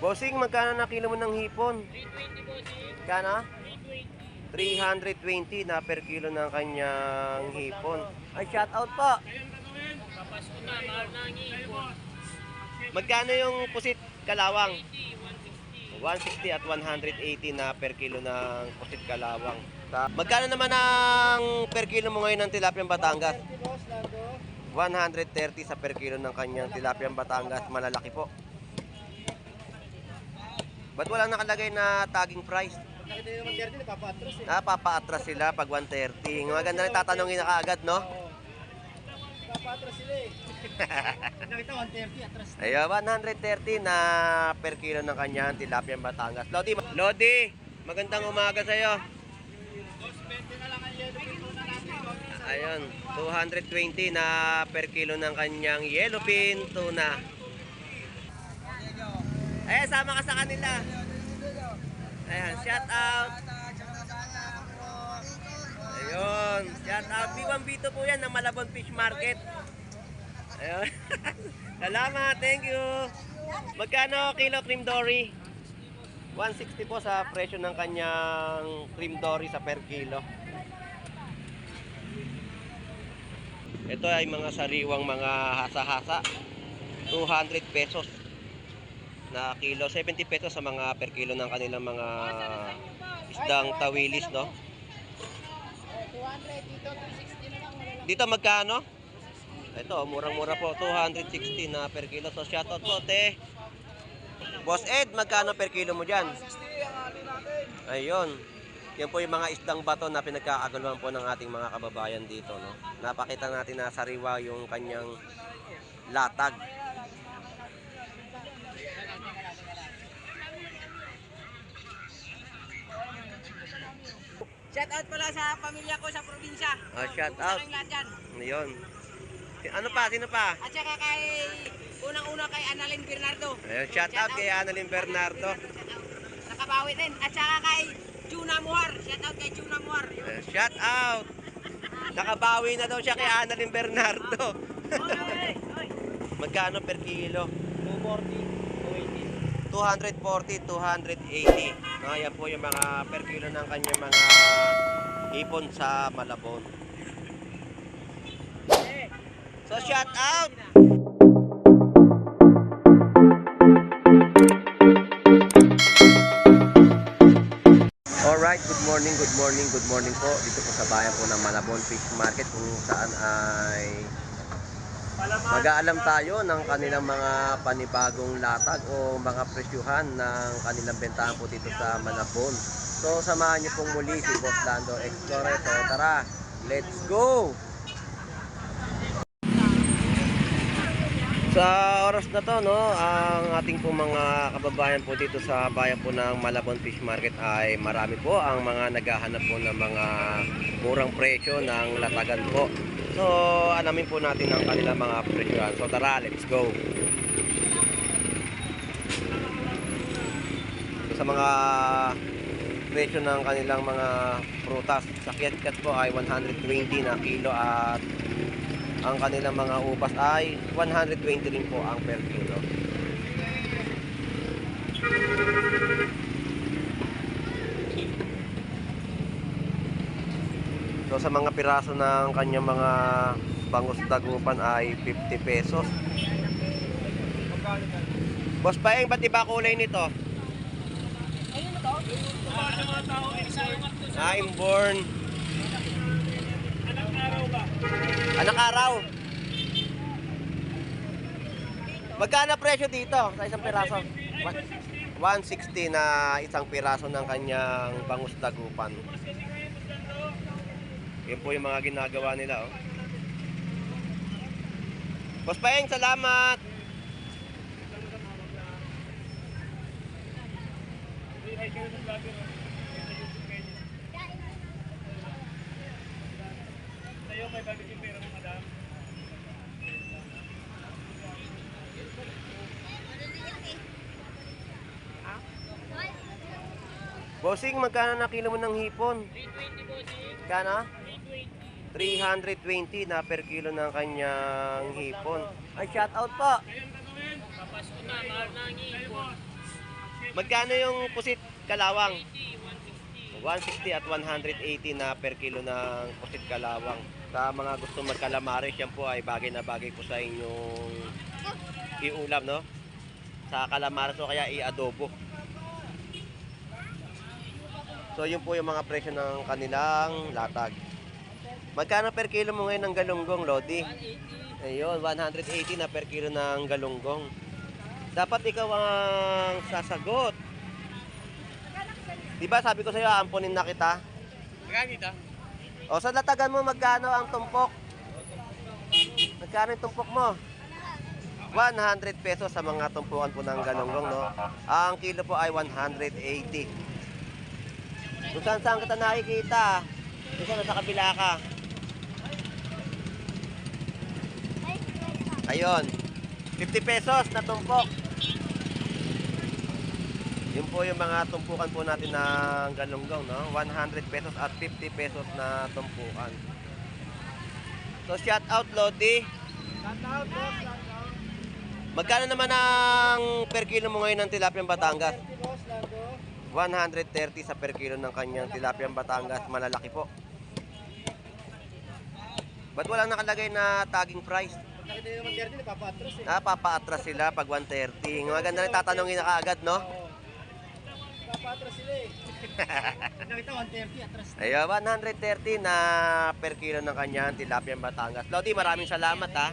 Bossing, magkano na kilo mo ng hipon? 320 bossing. Kano? 320. 320 na per kilo ng kanyang hipon. Ay, shout out po. Papasko na, mahal na ang hipon. Magkano yung pusit kalawang? 160. 160 at 180 na per kilo ng pusit kalawang. Magkano naman ang per kilo mo ngayon ng tilapiyang Batangas? 130 sa per kilo ng kanyang tilapiyang Batangas. Malalaki po. Ba't walang nakalagay na tagging price? Papaatras sila pag 130. Maganda na tatanungin na kaagad, no? Papaatras sila eh. Nakita 130 atras. Ayun, 130 na per kilo ng kanyang tilapiyang Batangas. Lodi, magandang umaga sa'yo. Ayun, 220 na per kilo ng kanyang yellowfin tuna. Ayan, sama ka sa kanila. Ayan, shout out. Ayun, shout out. B1 B2 po yan ng Malabon Fish Market. Ayun. Salamat, thank you. Magkano kilo cream dory? 160 po sa presyo ng kanyang cream dory sa per kilo. Ito ay mga sariwang mga hasa-hasa. 200 pesos na kilo. 70 pesos sa mga per kilo ng kanilang mga isdang tawilis, no? 200 dito, 360 na lang. Dito magkano? Ito, murang-mura po. 260 na per kilo. So, shoutout po, te. Boss Ed, magkano per kilo mo dyan? 60 ang ali natin. Ayun. Yan po yung mga isdang bato na pinagkakaguluhan po ng ating mga kababayan dito, no? Napakita natin na sariwa yung kanyang latag. Shout out pala sa pamilya ko sa probinsya. Shout out. Ayun. Ano pa? Sino pa? At saka kay unang-una kay Annalyn Bernardo. Ayun, shout out kay Annalyn Bernardo. Nakabawi din. At saka kay Juna Muhar. Shout out kay Juna Muhar. Shout out. Nakabawi na daw siya kay Annalyn Bernardo. Magkano per kilo? 240, 280. No, yan po yung mga per kilo ng kanyang mga hipon sa Malabon. So shout out. Alright, good morning po. Dito po sa bayan po ng Malabon Fish Market kung saan ay mag-aalam tayo ng kanilang mga panibagong latag o mga presyuhan ng kanilang bentahan po dito sa Malabon. So samahan niyo pong muli si Boss Lando Explorer. So tara, let's go! Sa oras na to, no, ang ating po mga kababayan po dito sa bayan po ng Malabon Fish Market ay marami po ang mga naghahanap po ng mga murang presyo ng latagan po. So, alamin po natin ang kanilang mga presyohan. So, tara, let's go. So, sa mga presyo ng kanilang mga prutas, sa kiat-kiat po ay 120 na kilo at ang kanilang mga upas ay 120 rin po ang per kilo. So sa mga piraso ng kanyang mga bangus dagupan ay 50 pesos. Boss Paeng, ba't iba kulay nito? Ayun na to. Inborn. Anong araw? Magkano presyo dito sa isang piraso? 160 na isang piraso ng kanyang bangus dagupan. Yan po yung mga ginagawa nila, oh. Boss Paeng, salamat. Bossing, magkano na kilo mo ng hipon? 320 bossing. Kano? 320. 320 na per kilo ng kanyang hipon. Ay, shout out po. Papasko na, mahal na ang hipon. Magkano yung pusit kalawang? 160 at 180 na per kilo ng pusit kalawang. Sa mga gusto magkalamares, yan po ay bagay na bagay po sa inyong iulam, no? Sa kalamares o kaya i-adobo. So yun po yung mga presyo ng kanilang latag. Magkano per kilo mo ngayon ng galunggong, Lodi? Ayun, 180 na per kilo ng galunggong. Dapat ikaw ang sasagot. Diba sabi ko sa'yo, ampunin na kita? Magkano ito? O sa latagan mo, magkano ang tumpok? Magkano yung tumpok mo? 100 pesos sa mga tumpukan po ng galunggong, no? Ang kilo po ay 180. Kung saan kita nakikita? Kung saan sa kabila ka? Ayun. 50 pesos na tumpok. Yun po yung mga tumpukan po natin ng galunggong, no? 100 pesos at 50 pesos na tumpukan. So, shout out, Lodi. Shout out, boss. Shout out. Magkano naman ang per kilo mo ngayon ng tilapia Batangas? 30, boss. Lando. 130 sa per kilo ng kanyang tilapia Batangas. Malalaki po. Ba't walang nakalagay na tagging price? Pag nakita nyo naman 30, papaatras eh. Papaatras sila pag 130. Maganda rin tatanungin na kaagad, no? Oo. Papaatras sila eh. Nakita 130, atras. Ayun, 130 na per kilo ng kanyang tilapia Batangas. Lodi, maraming salamat, ha?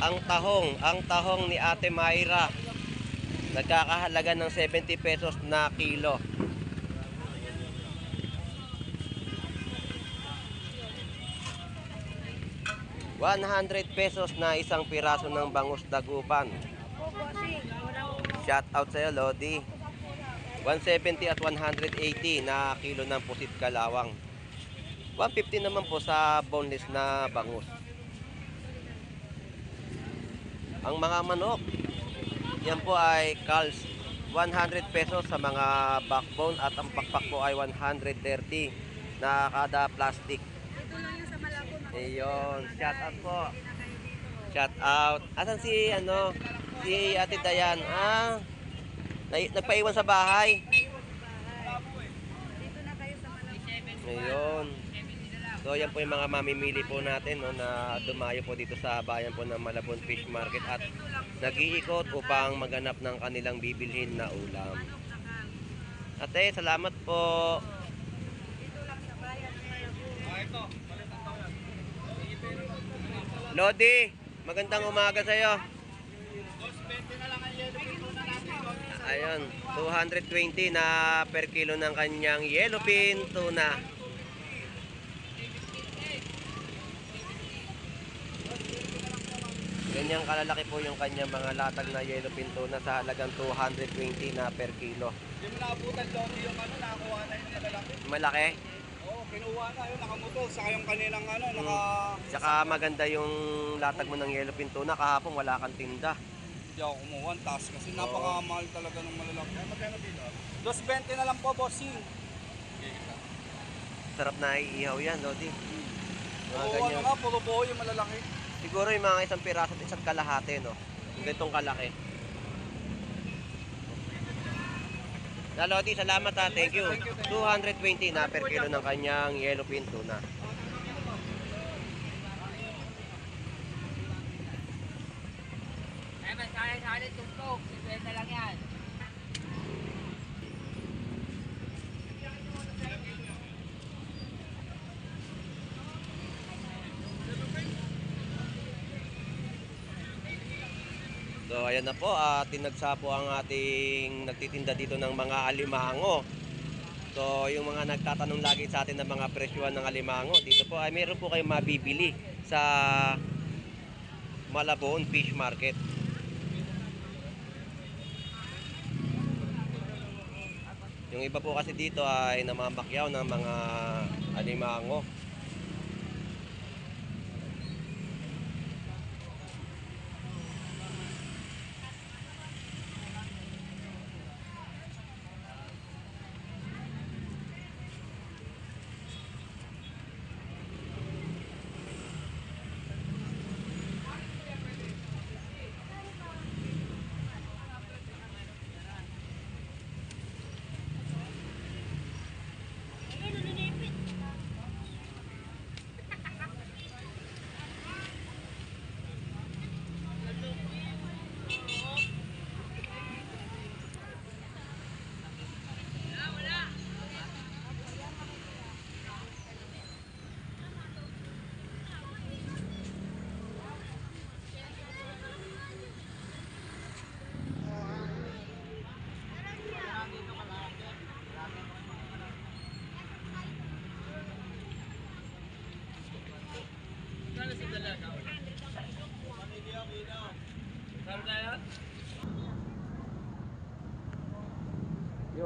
Ang tahong ni Ate Mayra nagkakahalaga ng 70 pesos na kilo. ₱100 na isang piraso ng bangus dagupan. Shout out sa'yo, Lodi. 170 at 180 na kilo ng pusit kalawang. 150 naman po sa boneless na bangus. Ang mga manok, yan po ay calves, 100 pesos sa mga backbone at ang pakpak po ay 130 na kada plastic. Ayun, shout out po. Shout out. Asan si si Ate Dayan? Nagpaiwan sa bahay. Ayun. So yan po yung mga mamimili po natin, no, na dumayo po dito sa bayan po ng Malabon Fish Market at nag-iikot upang maganap ng kanilang bibilhin na ulam. Ate, salamat po. Lodi, magandang umaga sa iyo. Ayun, 220 na per kilo ng kanyang yellowfin tuna. Ganyang kalalaki po yung kanyang mga latag na yellowfin tuna sa halagang 220 na per kilo. Yung naabutan Lodi yung nakakuha na yung malalaki. Malaki. Oo, kinuha na yun, nakamotor. Saka yung kanilang Tsaka maganda yung latag mo ng yellowfin tuna. Kahapon wala kang tinda. Hindi ako kumuha ang taas kasi napakamahal talaga ng malalaki. Magkano dito? 220 na lang po, bossing. Sarap na iihaw yan, Lodi. Mga Oo, ganyan. puro buo yung malalaki. Siguro yung mga isang piraso at isang kalahati, no? Yung ganitong kalaki. Lodi, salamat ha. Thank you. 220 na per kilo ng kanyang yellowfin tuna. Ay, mas kaya tumpok. 50 lang yan. So ayan na po, tinagsa po ang ating nagtitinda dito ng mga alimango. So yung mga nagtatanong lagi sa atin ng mga presyuhan ng alimango, dito po ay meron po kayong mabibili sa Malabon Fish Market. Yung iba po kasi dito ay namamakyaw ng mga alimango.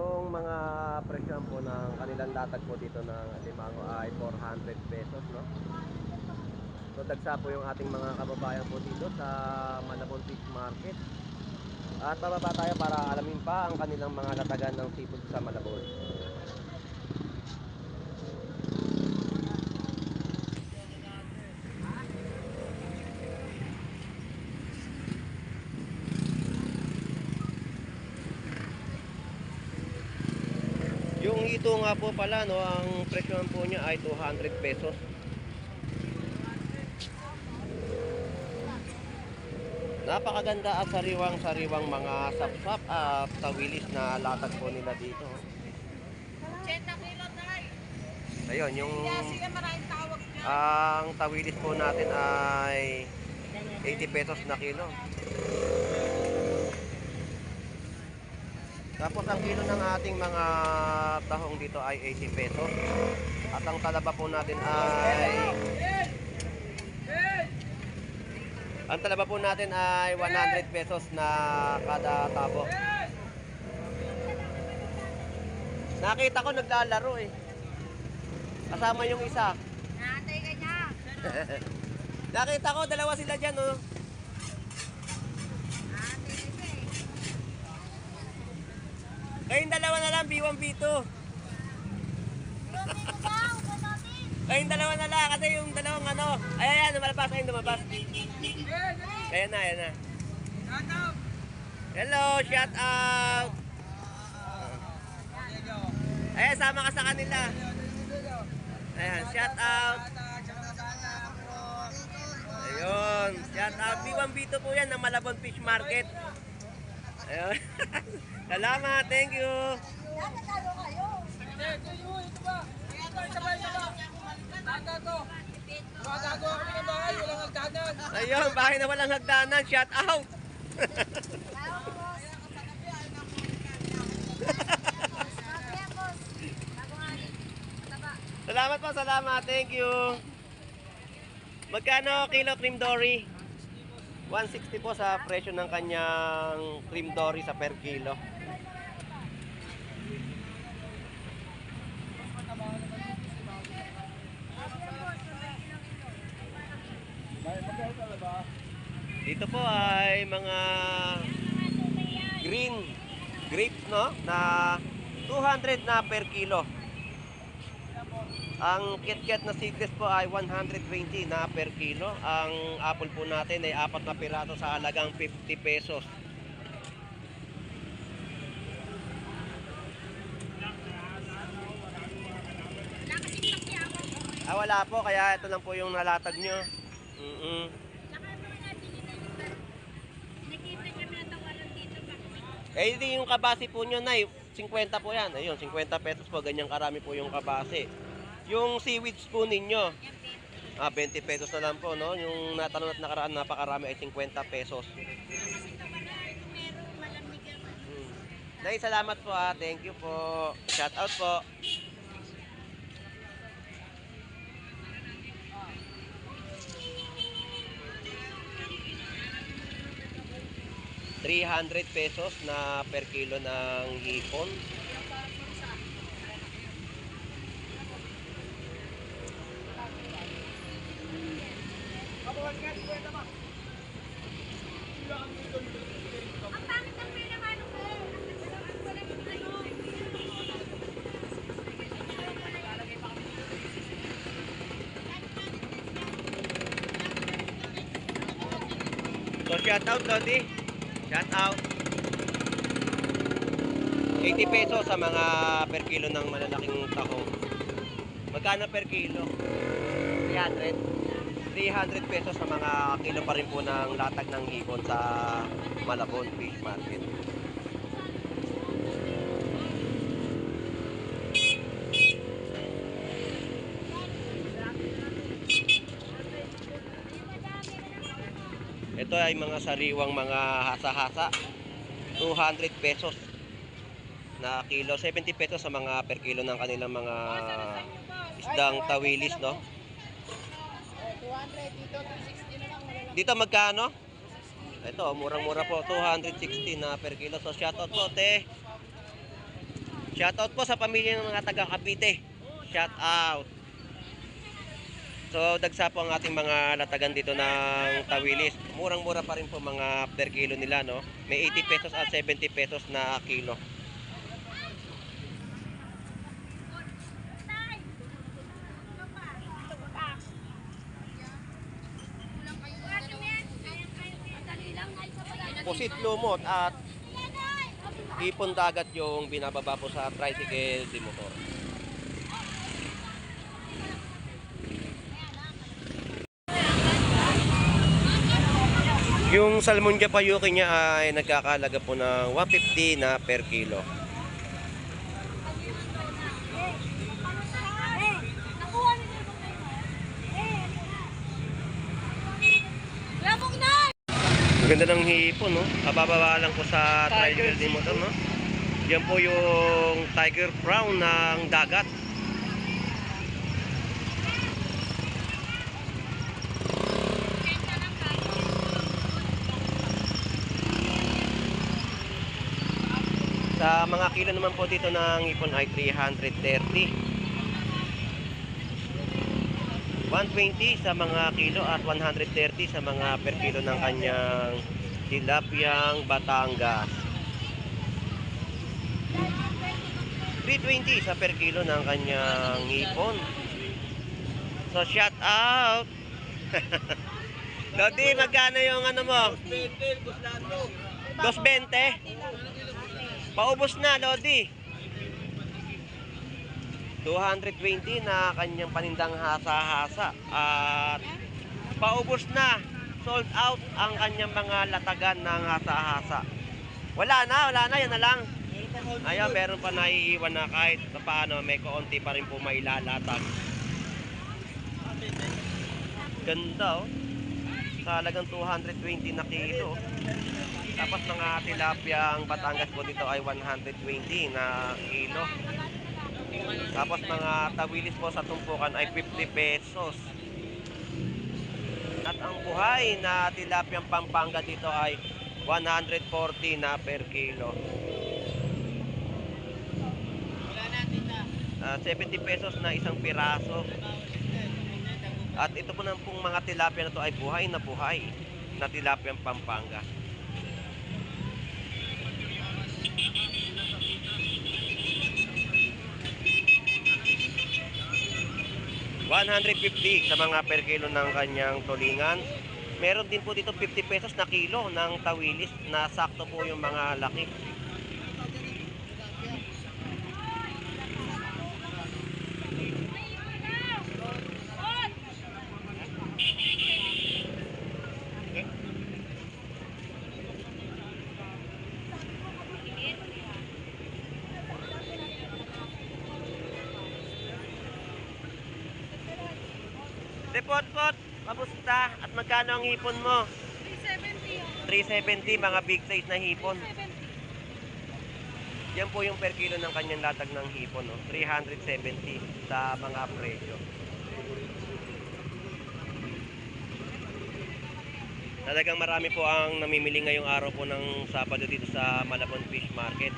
Yung mga presyo po ng kanilang latag po dito ng limango ay 400 pesos, no? So dagsa po yung ating mga kababayan po dito sa Malabon Fish Market. At bababa tayo para alamin pa ang kanilang mga latagan ng seafood sa Malabon. Yung ito nga po pala, no, ang presyo po niya ay 200 pesos. Napakaganda at sariwang-sariwang mga sapsap at tawilis na latag po nila dito. 80 kilo, tay. Ayun, yung Kaya sila maraming tawag dyan. ang tawilis po natin ay 80 pesos na kilo. Tapos ang kilo ng ating mga tahong dito ay 80 pesos. At ang talaba po natin ay ang talaba po natin ay 100 pesos na kada tabo. Nakita ko naglalaro eh. Kasama yung isa. Natay ka niya. Nakita ko dalawa sila dyan, oh. Natay ka siya eh. Kayong dalawa na lang, B1, B2. Kayong dalawa na lang, kasi yung dalawang ano. Ayan, lumalabas, ayun lumabas. Ayan na, ayan na. Hello, shout out. Ayan, sama ka sa kanila. Ayan, shout out. Ayun, shout out. B1, B2 po yan ng Malabon Fish Market. Ayun. Salamat, thank you. Ayun, bahay na walang hagdanan, shout out. Salamat po, salamat, thank you. Magkano kilo cream dory? 160 po sa presyo ng kanyang cream dory sa per kilo. Dito po ay mga green grapes, no, na 200 na per kilo. Ang KitKat na seedless po ay 120 na per kilo. Ang apple po natin ay 4 na piraso sa halagang 50 pesos. Wala po, kaya ito lang po yung nalatag nyo. Eh, hindi yung kabase po nyo na 50 po yan. Ayun, 50 pesos po, ganyang karami po yung kabase. Yung seaweeds po ninyo, 20 pesos na lang po, no? Yung natanong at nakaraan, napakarami ay 50 pesos. Nay, salamat po, thank you po. Shout out po. ₱300 na per kilo ng hipon. Ang pangit ang pinamano ko. So shout out, Lodi. Shout out. 80 pesos sa mga per kilo ng malalaking tahong. Magkano per kilo? 300. 300 pesos sa mga kilo pa rin po ng latag ng hipon sa Malabon Fish Market. Ito ay mga sariwang mga hasa-hasa. 200 pesos na kilo. 70 pesos sa mga per kilo ng kanilang mga isdang tawilis, no? 200 dito, 260 na lang. Dito magkano? Ito, murang-mura po. 260 na per kilo. So, shoutout po, te. Shoutout po sa pamilya ng mga taga Cavite. Shout out. So, dagsa po ang ating mga latagan dito ng tawilis. Murang-mura pa rin po mga per kilo nila, no? May 80 pesos at 70 pesos na kilo. Pusit lumot at hipon dagat yung binababa po sa tricycle de motor. Yung salmon japayuki niya ay nagkakalaga po ng 150 na per kilo. Ganda ng hipon, no? Kabababa lang po sa tricycle din motor, no? Yan po yung tiger prawn ng dagat. Sa mga kilo naman po dito ng hipon ay 330. 120 sa mga kilo at 130 sa mga per kilo ng kanyang tilapiyang Batangas. 320 sa per kilo ng kanyang hipon. So shout out. Lodi, magkano yung ano mo? 220. Paubos na, Lodi. 220 na kanyang panindang hasa-hasa at paubos na, sold out ang kanyang mga latagan ng hasa-hasa. Wala na, yan na lang. Ayan, meron pa naiiwan na kahit paano may kaunti pa rin po mailalatag. Ganda, oh. Talagang 220 na kilo. Tapos mga tilapiyang Batangas po dito ay 120 na kilo. Tapos mga tawilis po sa tumpukan ay 50 pesos. At ang buhay na tilapiyang Pampanga dito ay 140 na per kilo. 70 pesos na isang piraso. At ito po pong mga tilapia na to ay buhay na tilapiyang Pampanga. $150 sa mga per kilo ng kanyang tulingan. Meron din po dito 50 pesos na kilo ng tawilis na sakto po yung mga laki. Repot-pot, kamusta? At magkano ang hipon mo? 370 mga big size na hipon. Yan po yung per kilo ng kanyang latag ng hipon, no? 370 sa mga presyo. Talagang marami po ang namimili ngayong araw po ng Sabado dito sa Malabon Fish Market.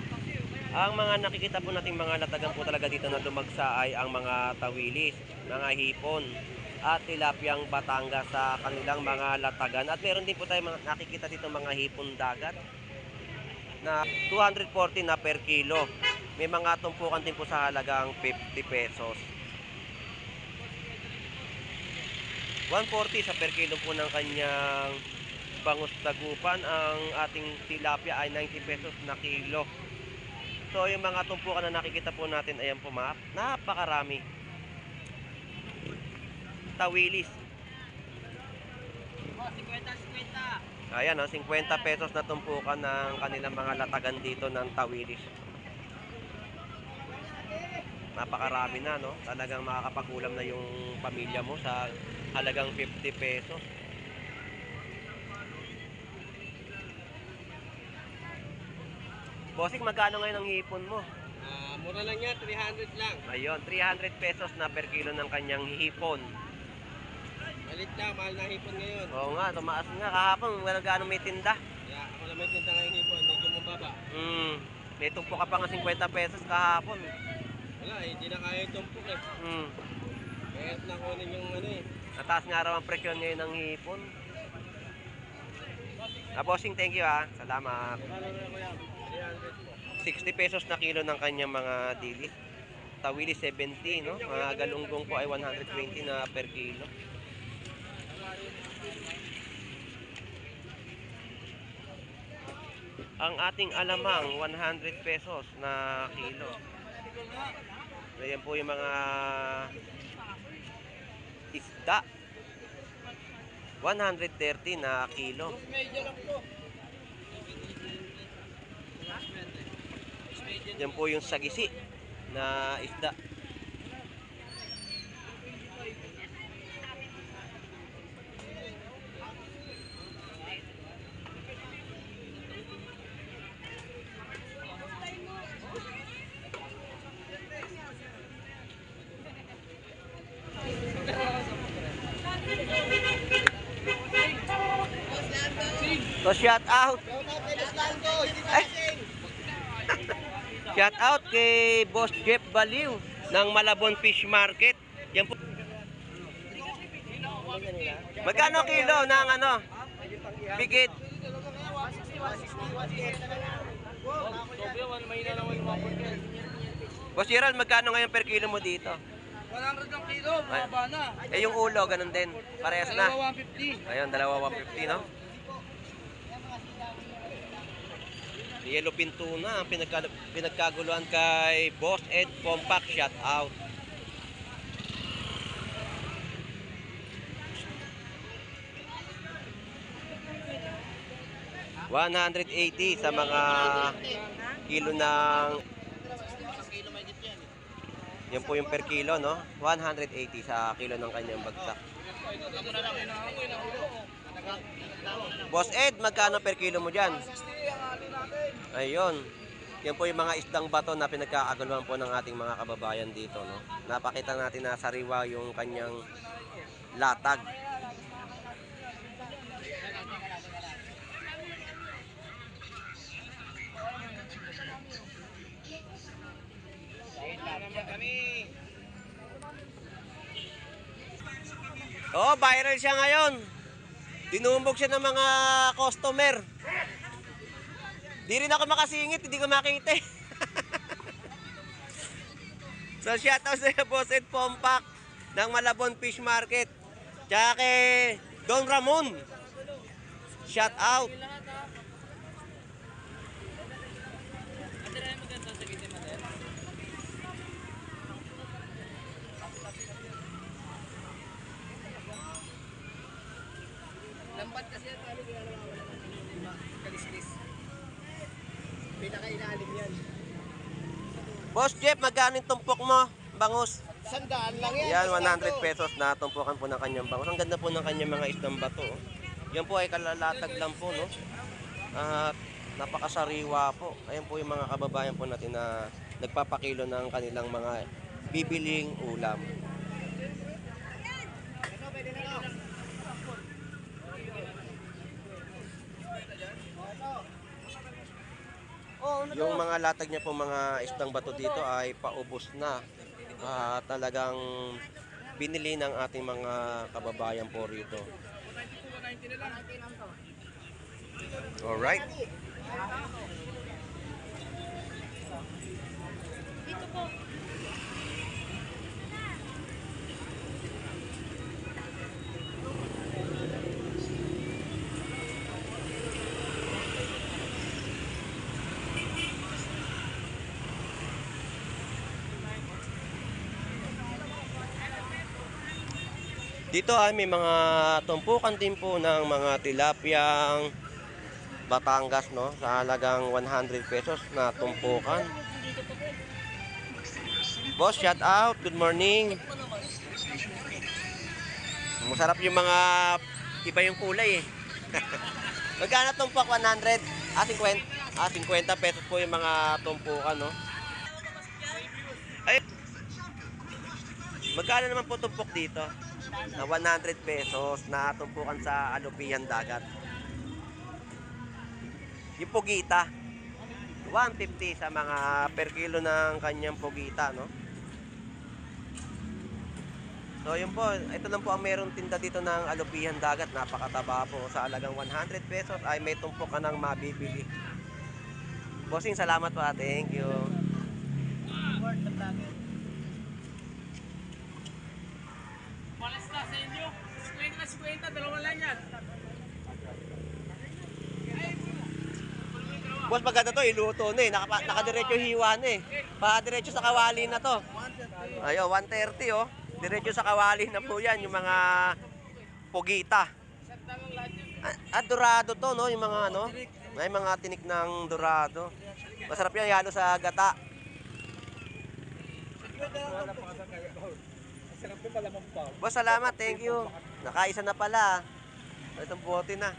Ang mga nakikita po nating mga latagan po talaga dito na dumagsa ay ang mga tawilis, mga hipon, at tilapiyang Batangas sa kanilang mga latagan. At meron din po tayo nakikita dito mga hipon dagat na 240 na per kilo. May mga tumpukan din po sa halagang 50 pesos. 140 sa per kilo po ng kanyang bangus tagupan. Ang ating tilapia ay 90 pesos na kilo. So yung mga tumpukan na nakikita po natin, ayan po mga napakarami. Tawilis. 50-50. Ayan, 50 pesos na tumpukan ng kanilang mga latagan dito ng tawilis. Napakarami na, no? Talagang makakapagulam na yung pamilya mo sa halagang 50 pesos. Bossing, magkano ngayon ang hipon mo? Mura lang yan, 300 lang. Ayun, 300 pesos na per kilo ng kanyang hipon. Malit lang, mahal na hipon ngayon. Oo nga, tumaas nga. Kahapon, wala gaano may tinda. Kaya ako lang may tinta ngayong hipon, medyo mababa. May tumpo ka pa nga 50 pesos kahapon. Wala eh, hindi na kaya yung tumpok eh. Hmm. Kaya na kunin yung ano eh. Nataas nga raw ang presyon ngayon ng hipon. Bossing, thank you ha. Salamat. 60 pesos na kilo ng kanyang mga dilis. Tawili 70, no? Mga galunggong po ay 120 na per kilo. Ang ating alamang 100 pesos na kilo. Ayan po yung mga isda. 130 na kilo. Yan po yung sagisi na isda. So shout out. Shout out kay Boss Jeff Baliw ng Malabon Fish Market. Yan po. Magkano kilo ng ano? Bigit. Boss Gerald, magkano ngayon per kilo mo dito? 100 ng kilo, baba na. Eh yung ulo, ganun din. Parehas na. Dalawa 150. Ayun, dalawa 150, no? Yellowfin tuna ang pinagkaguluhan kay Boss Ed Compact. Shout out. $180 sa mga kilo ng yan po yung per kilo, no? 180 sa kilo ng kanyang bagsak. Boss Ed, magkano per kilo mo dyan? Ayun. Yan po yung mga isdang bato na pinagkakaguluhan po ng ating mga kababayan dito, no? Napakita natin na sariwa yung kanyang latag. Oh, viral siya ngayon. Tinumbog siya ng mga customer. Di rin ako makasingit, hindi ko makita. So shoutout sa Boss Ed Compact ng Malabon Fish Market. Tsaka kay Don Ramon. Shout out. Lambat kasi yan, paano ginagawa wala ng kalislis. Pinaka-ilalim yan. Boss Jeff, magkano yung tumpok mo? Bangus. 100 lang yan. Yan, 100 pesos na tumpukan po ng kanyang bangus. Ang ganda po ng kanyang mga isdang bato. Oh. Yan po ay kalalatag lang po, no? At napakasariwa po. Ayan po yung mga kababayan po natin na nagpapakilo ng kanilang mga bibiling ulam. Yung mga latag niya po mga isdang bato dito ay paubos na. Talagang binili ng ating mga kababayan po rito. Alright. Dito po. Dito ay may mga tumpukan din po ng mga tilapiyang Batangas, no? Sa halagang 100 pesos na tumpukan. Boss, shout out. Good morning. Masarap yung mga iba yung kulay eh. Magkano tumpok? 100? 50? 50 pesos po yung mga tumpukan, no? Ay, magkano naman po tumpok dito? Na 100 pesos na tumpukan sa Alupihan Dagat. Yung pugita, 150 sa mga per kilo ng kanyang pugita, no? So yun po, ito lang po ang merong tinda dito ng alupihan dagat, napakataba po. Sa halagang 100 pesos ay may tumpok ka ng mabibili. Bossing, salamat po. Thank you. Malas na sa inyo. 50 na 50, dalawa lang yan. Boss, maganda to, iluto na eh. Nakadiretso hiwa na eh. Diretso sa kawali na to. Ayo, 130 oh. Diretso sa kawali na po yan, yung mga pugita. Dorado to, no? Yung mga ano, may mga tinik ng dorado. Masarap yan, ihalo sa gata. Boss, salamat, thank you. Nakaisa na pala. Itong bote na.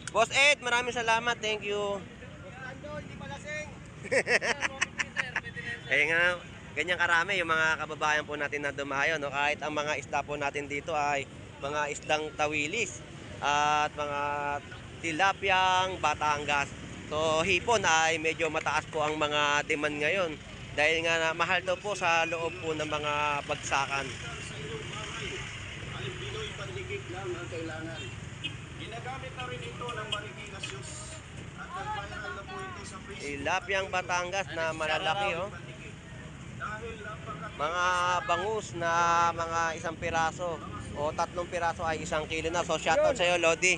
Boss Ed, maraming salamat, thank you. Kaya nga, ganyan karami yung mga kababayan po natin na dumayo, no? Kahit ang mga isda po natin dito ay mga isdang tawilis at mga tilapyang Batangas. So hipon ay medyo mataas po ang mga demand ngayon dahil nga mahal daw po sa loob po ng mga bagsakan. Alimbinoy panhigit lang ang kailangan. Ginagamit na rin ito ng Marikina shoes. At nag-viral na po ito sa Facebook. Tilapyang Batangas na malalaki, oh. Dahil napaka Mga bangus na mga 1 piraso o 3 piraso ay 1 kilo na. So shoutout sa iyo, Lodi.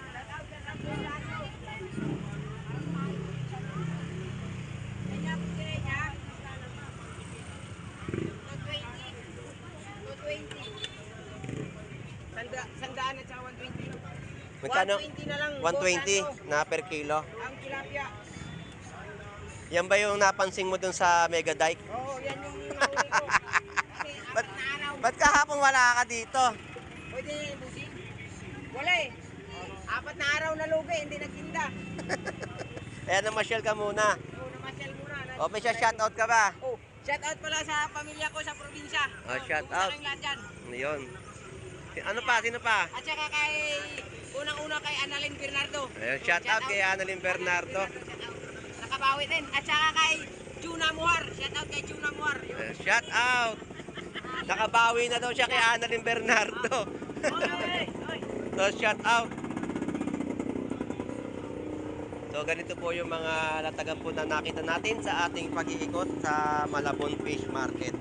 Sandaan at saka 120. Magkano? 120 na lang. 120 na per kilo. Ang tilapia. Yan ba yung napansin mo dun sa Mega Dike? Oo, yan yung nahuli ko. Kasi apat na araw. Ba't kahapon wala ka dito? Pwede, busing. Wala eh. 4 na araw na lugi, hindi nagtinda. Ayan, namasyal ka muna. Oo, namasyal muna. O, may shoutout ka ba? Oh, shout out pala sa pamilya ko sa probinsya. Oh, shout kumusta out. kayong lahat dyan? Yun. Ano pa? Sino pa? At saka kay, unang-una kay Annalyn Bernardo. Ayun, shoutout kay Annalyn Bernardo. Nakabawi din. At saka kay Juna Muhar. Shout out kay Juna Muhar. Ayun, shoutout. Nakabawi na daw siya kay Annalyn Bernardo. So, shoutout. So, ganito po yung mga latagan po na nakita natin sa ating pag-iikot sa Malabon Fish Market.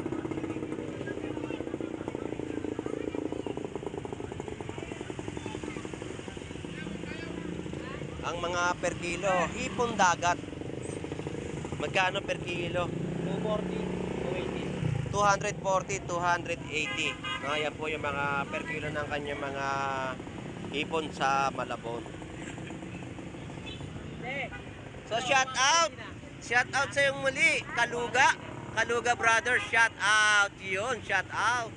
Ang mga per kilo, hipon dagat. Magkano per kilo? 240, 240, 280. No, yan po yung mga per kilo ng kanyang mga hipon sa Malabon. So shout out. Shout out sa yung muli, Kaluga. Kaluga brother, shout out. Yun, shout out.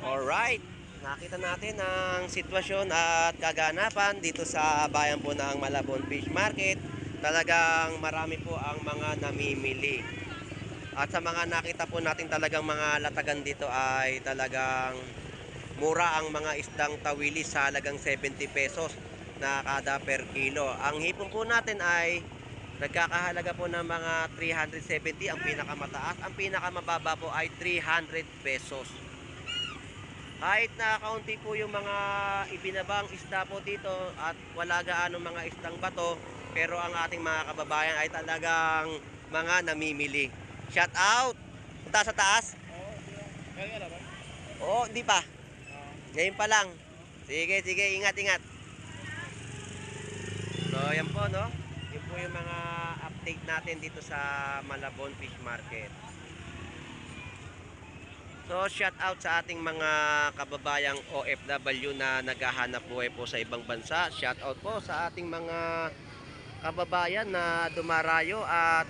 Alright. Nakita natin ang sitwasyon at kaganapan dito sa bayan po ng Malabon Fish Market. Talagang marami po ang mga namimili. At sa mga nakita po natin talagang mga latagan dito ay talagang mura ang mga isdang tawilis sa halagang 70 pesos na kada per kilo. Ang hipon po natin ay nagkakahalaga po ng mga 370 ang pinakamataas. Ang pinakamababa po ay 300 pesos. Kahit na kaunti po yung mga ibinabang isda po dito at wala gaano mga isdang bato, pero ang ating mga kababayan ay talagang mga namimili. Shout out! Punta sa taas? Oo, hindi pa. Ngayon pa lang. Sige, sige, ingat, ingat. So, yan po, no? Yan po yung mga update natin dito sa Malabon Fish Market. So, shout out sa ating mga kababayang OFW na naghahanap buhay po sa ibang bansa. Shout out po sa ating mga kababayan na dumarayo at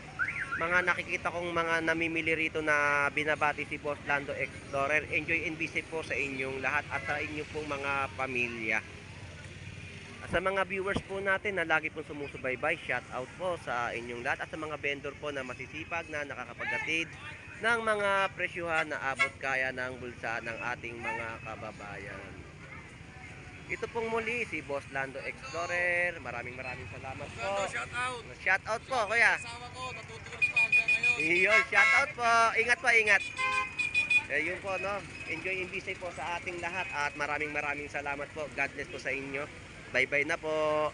mga nakikita kong mga namimili rito na binabati si Boss Lando Explorer. Enjoy and visit po sa inyong lahat at sa inyong pong mga pamilya. At Sa mga viewers po natin na lagi pong sumusubaybay, shout out po sa inyong lahat. At sa mga vendor po na masisipag na nakakapaghatid ng mga presyuhan na abot kaya ng bulsa ng ating mga kababayan. Ito pong muli si Boss Lando Explorer. Maraming salamat po. Shout out po, kuya. Asawa ko, natutulog pa hanggang ngayon. Iyon, shout out po. Ingat po, ingat. Yun po, no. Enjoy and be safe po sa ating lahat at maraming salamat po. God bless po sa inyo. Bye-bye na po.